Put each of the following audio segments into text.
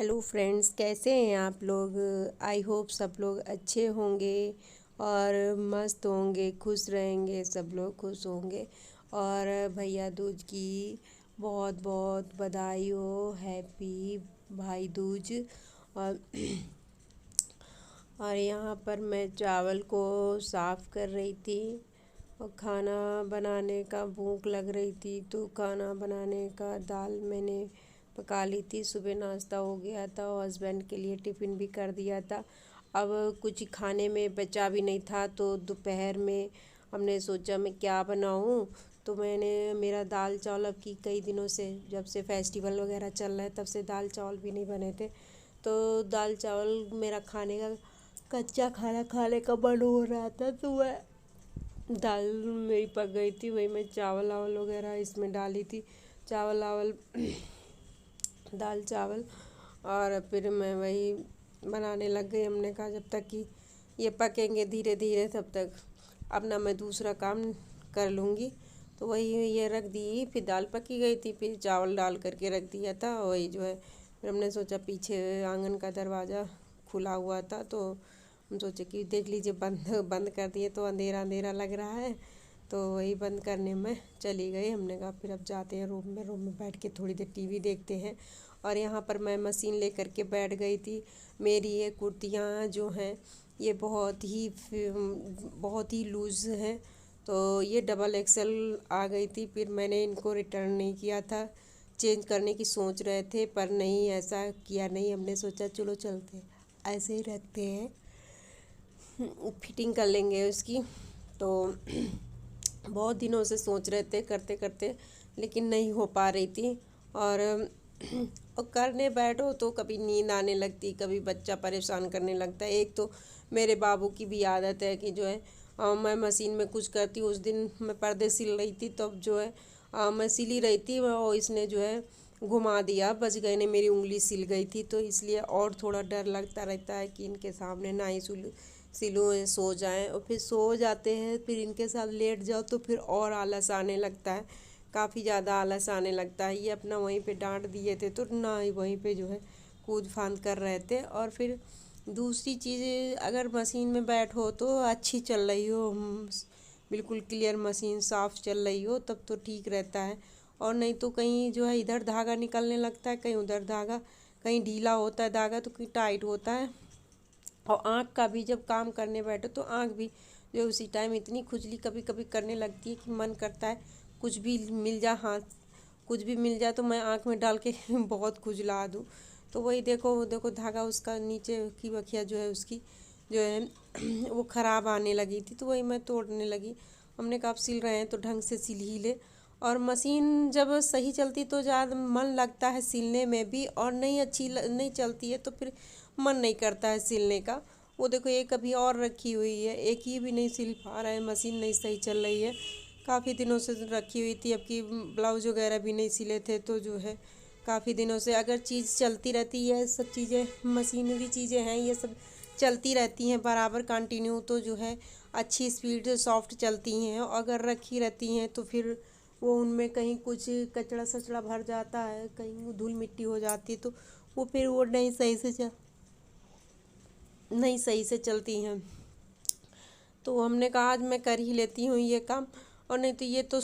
Hello friends, कैसे हैं आप लोग। आई होप सब लोग अच्छे होंगे और मस्त होंगे, खुश रहेंगे, सब लोग खुश होंगे। और भैया दूज की बहुत बहुत बधाई हो। हैप्पी भाई दूज। और यहाँ पर मैं चावल को साफ़ कर रही थी और खाना बनाने का भूख लग रही थी, तो खाना बनाने का दाल मैंने पका ली थी। सुबह नाश्ता हो गया था और हस्बैंड के लिए टिफ़िन भी कर दिया था। अब कुछ खाने में बचा भी नहीं था, तो दोपहर में हमने सोचा मैं क्या बनाऊं। तो मेरा दाल चावल अब की कई दिनों से, जब से फेस्टिवल वगैरह चल रहा है तब से दाल चावल भी नहीं बने थे। तो दाल चावल मेरा खाने का, कच्चा खाना खाने का मन हो रहा था, तो वह दाल मेरी पक गई थी। वही मैं चावल वावल वगैरह इसमें डाली थी, चावल वावल दाल चावल। और फिर मैं वही बनाने लग गई। हमने कहा जब तक कि ये पकेंगे धीरे धीरे तब तक अपना मैं दूसरा काम कर लूँगी। तो वही ये रख दी, फिर दाल पकी गई थी, फिर चावल डाल करके रख दिया था। वही जो है, फिर हमने सोचा पीछे आंगन का दरवाज़ा खुला हुआ था, तो हम सोचे कि देख लीजिए बंद बंद कर दिए तो अंधेरा अंधेरा लग रहा है, तो वही बंद करने में चली गई। हमने कहा फिर अब जाते हैं रूम में बैठ के थोड़ी देर टीवी देखते हैं। और यहाँ पर मैं मशीन लेकर के बैठ गई थी। मेरी ये कुर्तियाँ जो हैं ये बहुत ही लूज़ हैं, तो ये डबल एक्सेल आ गई थी। फिर मैंने इनको रिटर्न नहीं किया था, चेंज करने की सोच रहे थे पर नहीं, ऐसा किया नहीं। हमने सोचा चलो चलते ऐसे ही रखते हैं, फिटिंग कर लेंगे उसकी। तो बहुत दिनों से सोच रहे थे करते करते, लेकिन नहीं हो पा रही थी। और करने बैठो तो कभी नींद आने लगती, कभी बच्चा परेशान करने लगता है। एक तो मेरे बाबू की भी आदत है कि जो है मैं मशीन में कुछ करती हूँ। उस दिन मैं पर्दे सिल रही थी, तब जो है मैं सिली रही थी और इसने जो है घुमा दिया, बच गए ने, मेरी उंगली सिल गई थी। तो इसलिए और थोड़ा डर लगता रहता है कि इनके सामने ना ही सिलूँ, सो जाएं। और फिर सो जाते हैं, फिर इनके साथ लेट जाओ तो फिर और आलस आने लगता है, काफ़ी ज़्यादा आलस आने लगता है। ये अपना वहीं पे डांट दिए थे तो ना ही वहीं पे जो है कूद फांद कर रहे थे। और फिर दूसरी चीज़, अगर मशीन में बैठो तो अच्छी चल रही हो, बिल्कुल क्लियर मशीन साफ़ चल रही हो, तब तो ठीक रहता है। और नहीं तो कहीं जो है इधर धागा निकलने लगता है, कहीं उधर धागा, कहीं ढीला होता है धागा तो कहीं टाइट होता है। और आँख का भी, जब काम करने बैठो तो आँख भी जो उसी टाइम इतनी खुजली कभी कभी करने लगती है कि मन करता है कुछ भी मिल जाए, हाथ कुछ भी मिल जाए तो मैं आँख में डाल के बहुत खुजला दूँ। तो वही देखो देखो धागा, उसका नीचे की बखिया जो है उसकी जो है वो ख़राब आने लगी थी, तो वही मैं तोड़ने लगी। हमने कहा आप सिल रहे हैं तो ढंग से सिल ही ले। और मशीन जब सही चलती तो ज़्यादा मन लगता है सिलने में भी, और नहीं चलती है तो फिर मन नहीं करता है सिलने का। वो देखो एक अभी और रखी हुई है, एक ही भी नहीं सिल पा रहा है, मशीन नहीं सही चल रही है। काफ़ी दिनों से रखी हुई थी, अब की ब्लाउज वगैरह भी नहीं सिले थे, तो जो है काफ़ी दिनों से अगर चीज़ चलती रहती है, सब चीज़ें मशीनरी चीज़ें हैं ये सब चलती रहती हैं बराबर कंटिन्यू, तो जो है अच्छी स्पीड से सॉफ्ट चलती हैं। और अगर रखी रहती हैं तो फिर वो उनमें कहीं कुछ कचड़ा सचड़ा भर जाता है, कहीं धूल मिट्टी हो जाती है, तो वो फिर वो नहीं सही से चलती हैं। तो हमने कहा आज मैं कर ही लेती हूँ ये काम। और नहीं तो ये तो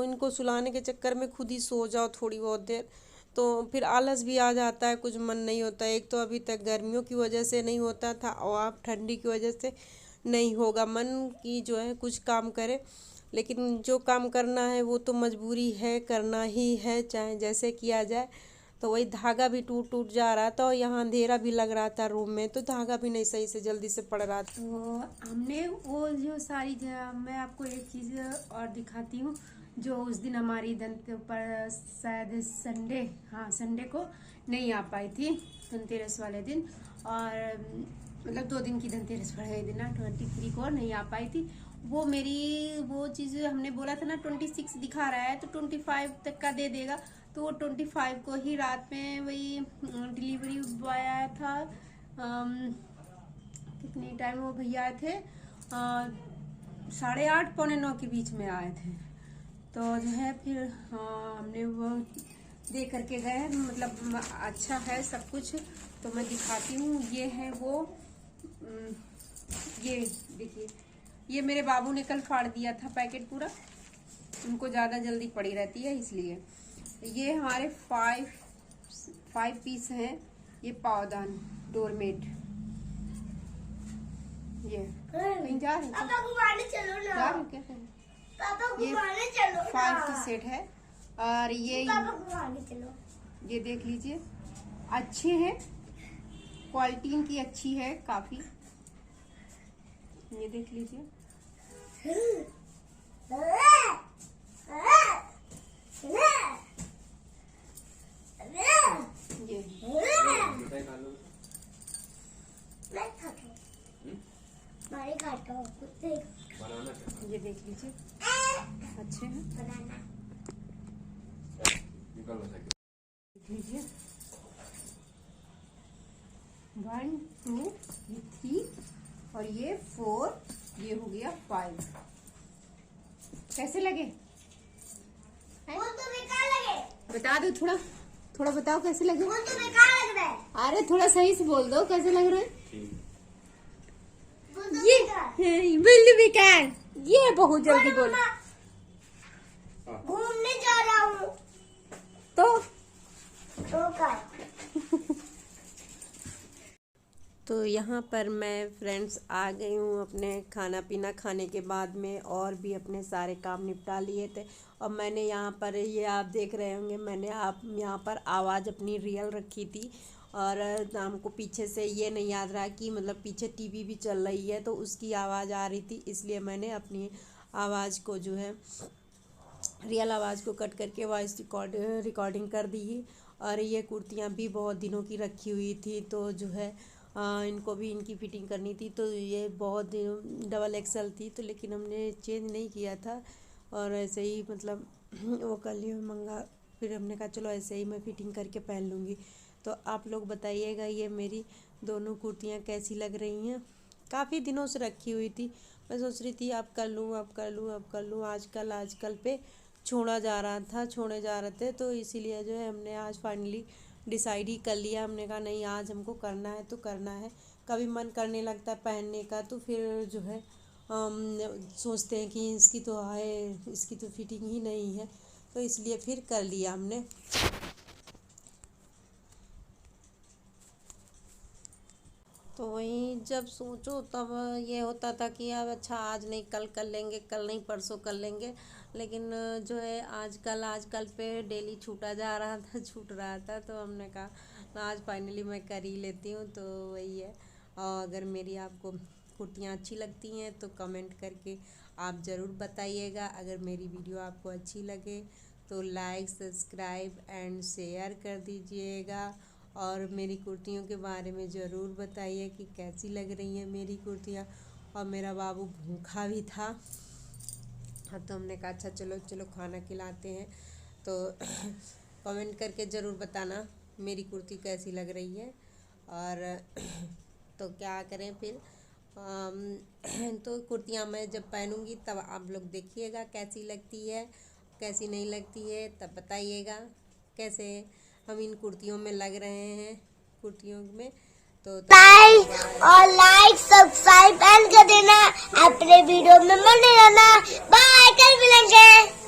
इनको सुलाने के चक्कर में खुद ही सो जाओ थोड़ी बहुत देर, तो फिर आलस भी आ जाता है, कुछ मन नहीं होता। एक तो अभी तक गर्मियों की वजह से नहीं होता था, और अब ठंडी की वजह से नहीं होगा मन की जो है कुछ काम करे। लेकिन जो काम करना है वो तो मजबूरी है, करना ही है, चाहे जैसे किया जाए। तो वही धागा भी टूट टूट जा रहा था, और यहाँ अंधेरा भी लग रहा था रूम में, तो धागा भी नहीं सही से जल्दी से पड़ रहा था। तो हमने वो जो मैं आपको एक चीज़ और दिखाती हूँ। जो उस दिन हमारी पर शायद संडे, हाँ संडे को नहीं आ पाई थी, धनतेरस वाले दिन। और मतलब 2 दिन की धनतेरस वाले दिन ना, 23 को नहीं आ पाई थी। वो चीज़ हमने बोला था ना 26 दिखा रहा है तो 25 तक का दे देगा, तो वो 25 को ही रात में वही डिलीवरी बॉय आया था। कितने टाइम वो भैया आए थे, 8:30 पौने 9 के बीच में आए थे। तो जो है फिर हमने वो दे करके गए हैं, मतलब अच्छा है सब कुछ। तो मैं दिखाती हूँ। ये है वो ये देखिए, ये मेरे बाबू ने कल फाड़ दिया था पैकेट पूरा, उनको ज्यादा जल्दी पड़ी रहती है इसलिए। ये हमारे 5 पीस हैं। ये पावदान डोरमेट, ये कहीं जा रहे पापा घुमाने चलो ना। जा रहे क्या करें? पापा ये घुमाने चलो ना। 5 की सेट है। और ये पापा घुमाने चलो। ये देख लीजिए, अच्छे हैं, क्वालिटी इनकी अच्छी है काफी। ये देख लीजिए, ये मैं खाता हूँ। मारे खाता हूँ कुत्ते। ये देख लीजिए, अच्छे हैं। बनाना। देख लीजिए, 1 2 ये 3 और ये 4, ये हो गया 5। कैसे लगे वो तो बेकार लगे। बता दो, थोड़ा बताओ कैसे लगे। वो तो बेकार लग रहा है। अरे थोड़ा सही से बोल दो, कैसे लग रहे हैं। वो तो ये बेकार। बिल्ली बेकार, ये बहुत जल्दी बोल। घूमने जा रहा हूँ। तो का तो यहाँ पर मैं फ्रेंड्स आ गई हूँ अपने खाना पीना खाने के बाद में, और भी अपने सारे काम निपटा लिए थे। और मैंने यहाँ पर, ये आप देख रहे होंगे, मैंने आप यहाँ पर आवाज़ अपनी रियल रखी थी। और हमको पीछे से ये नहीं याद रहा कि मतलब पीछे टीवी भी चल रही है तो उसकी आवाज़ आ रही थी, इसलिए मैंने अपनी आवाज़ को जो है रियल आवाज़ को कट करके वॉइस रिकॉर्डिंग कर दी। और ये कुर्तियाँ भी बहुत दिनों की रखी हुई थी, तो जो है इनको भी इनकी फ़िटिंग करनी थी। तो ये बहुत डबल एक्सल थी, तो लेकिन हमने चेंज नहीं किया था और ऐसे ही मतलब वो कर लिया मंगा। फिर हमने कहा चलो ऐसे ही मैं फ़िटिंग करके पहन लूँगी। तो आप लोग बताइएगा ये मेरी दोनों कुर्तियाँ कैसी लग रही हैं। काफ़ी दिनों से रखी हुई थी, मैं सोच रही थी अब कर लूँ, आजकल पे छोड़े जा रहे थे। तो इसीलिए जो है हमने आज फाइनली डिसाइड ही कर लिया। हमने कहा नहीं, आज हमको करना है तो करना है। कभी मन करने लगता है पहनने का तो फिर जो है सोचते हैं कि इसकी तो है, इसकी तो फिटिंग ही नहीं है, तो इसलिए फिर कर लिया हमने। तो वहीं जब सोचो तब ये होता था कि अब अच्छा आज नहीं कल कर लेंगे, कल नहीं परसों कर लेंगे। लेकिन जो है आजकल पे डेली छूट रहा था तो हमने कहा आज फाइनली मैं कर ही लेती हूँ। तो वही है। और अगर मेरी आपको कुर्तियाँ अच्छी लगती हैं तो कमेंट करके आप ज़रूर बताइएगा। अगर मेरी वीडियो आपको अच्छी लगे तो लाइक, सब्सक्राइब एंड शेयर कर दीजिएगा। और मेरी कुर्तियों के बारे में ज़रूर बताइए कि कैसी लग रही हैं मेरी कुर्तियाँ। और मेरा बाबू भूखा भी था, हाँ, तो हमने कहा अच्छा चलो खाना खिलाते हैं। तो कमेंट करके ज़रूर बताना मेरी कुर्ती कैसी लग रही है। और तो क्या करें फिर, तो कुर्तियाँ मैं जब पहनूंगी तब आप लोग देखिएगा कैसी लगती है, कैसी नहीं लगती है, तब बताइएगा कैसे हम इन कुर्तियों में लग रहे हैं कुर्तियों में। तो और लाइक सब्सक्राइब कर देना, अपने वीडियो में बने रहना। बाय, कल मिलेंगे।